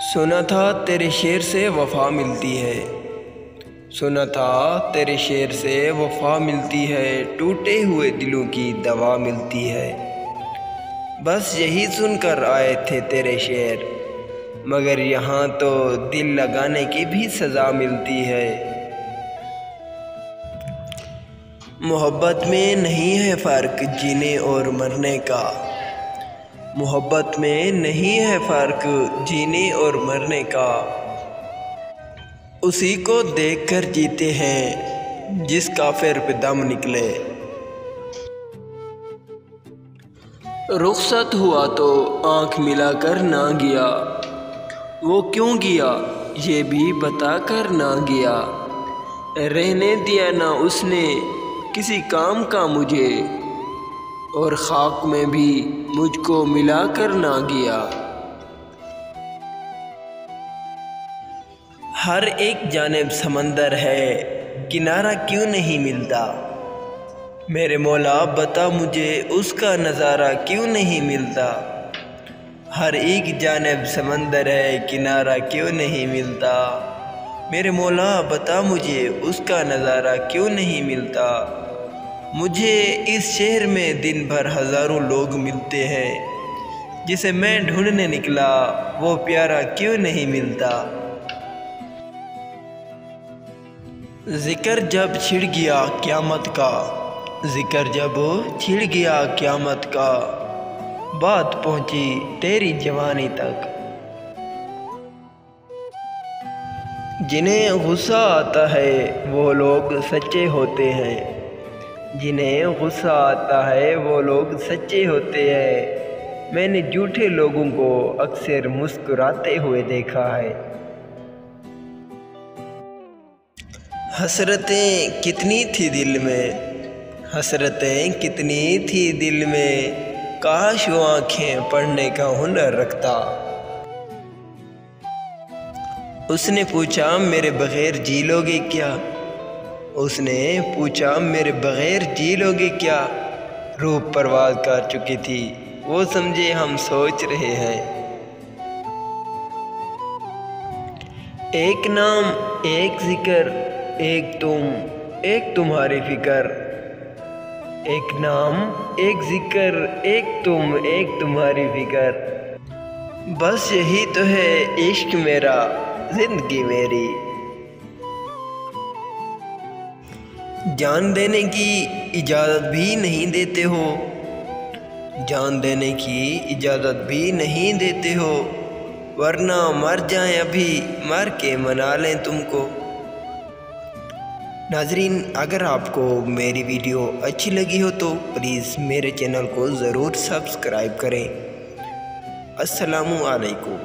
सुना था तेरे शेर से वफ़ा मिलती है, सुना था तेरे शेर से वफ़ा मिलती है, टूटे हुए दिलों की दवा मिलती है। बस यही सुनकर आए थे तेरे शेर, मगर यहाँ तो दिल लगाने की भी सज़ा मिलती है। मोहब्बत में नहीं है फ़र्क जीने और मरने का, मोहब्बत में नहीं है फ़र्क जीने और मरने का। उसी को देखकर जीते हैं जिस काफिर पे दम निकले। रुखसत हुआ तो आँख मिलाकर ना गया, वो क्यों गया ये भी बता कर ना गया। रहने दिया ना उसने किसी काम का मुझे, और खाक में भी मुझको मिला कर ना गया। हर एक जानिब समंदर है, किनारा क्यों नहीं मिलता। मेरे मौला बता मुझे उसका नज़ारा क्यों नहीं मिलता। हर एक जानिब समंदर है, किनारा क्यों नहीं मिलता। मेरे मौला बता मुझे उसका नज़ारा क्यों नहीं मिलता। मुझे इस शहर में दिन भर हज़ारों लोग मिलते हैं, जिसे मैं ढूंढने निकला वो प्यारा क्यों नहीं मिलता। ज़िक्र जब छिड़ गया क़यामत का, ज़िक्र जब छिड़ गया क़यामत का, बात पहुंची तेरी जवानी तक। जिन्हें गुस्सा आता है वो लोग सच्चे होते हैं, जिन्हें गुस्सा आता है वो लोग सच्चे होते हैं। मैंने झूठे लोगों को अक्सर मुस्कुराते हुए देखा है। हसरतें कितनी थी दिल में, हसरतें कितनी थी दिल में, काश वो आँखें पढ़ने का हुनर रखता। उसने पूछा मेरे बग़ैर जी लोगे क्या, उसने पूछा मेरे बग़ैर जी लोगे क्या। रूह परवाज़ कर चुकी थी, वो समझे हम सोच रहे हैं। एक नाम एक ज़िक्र, एक तुम एक तुम्हारी फ़िक्र। एक नाम एक ज़िक्र, एक तुम एक तुम्हारी फ़िक्र। बस यही तो है इश्क मेरा, ज़िंदगी मेरी। जान देने की इजाज़त भी नहीं देते हो, जान देने की इजाज़त भी नहीं देते हो, वरना मर जाएं अभी, मर के मना लें तुमको। नाज़रीन, अगर आपको मेरी वीडियो अच्छी लगी हो तो प्लीज़ मेरे चैनल को ज़रूर सब्सक्राइब करें। अस्सलामु अलैकुम।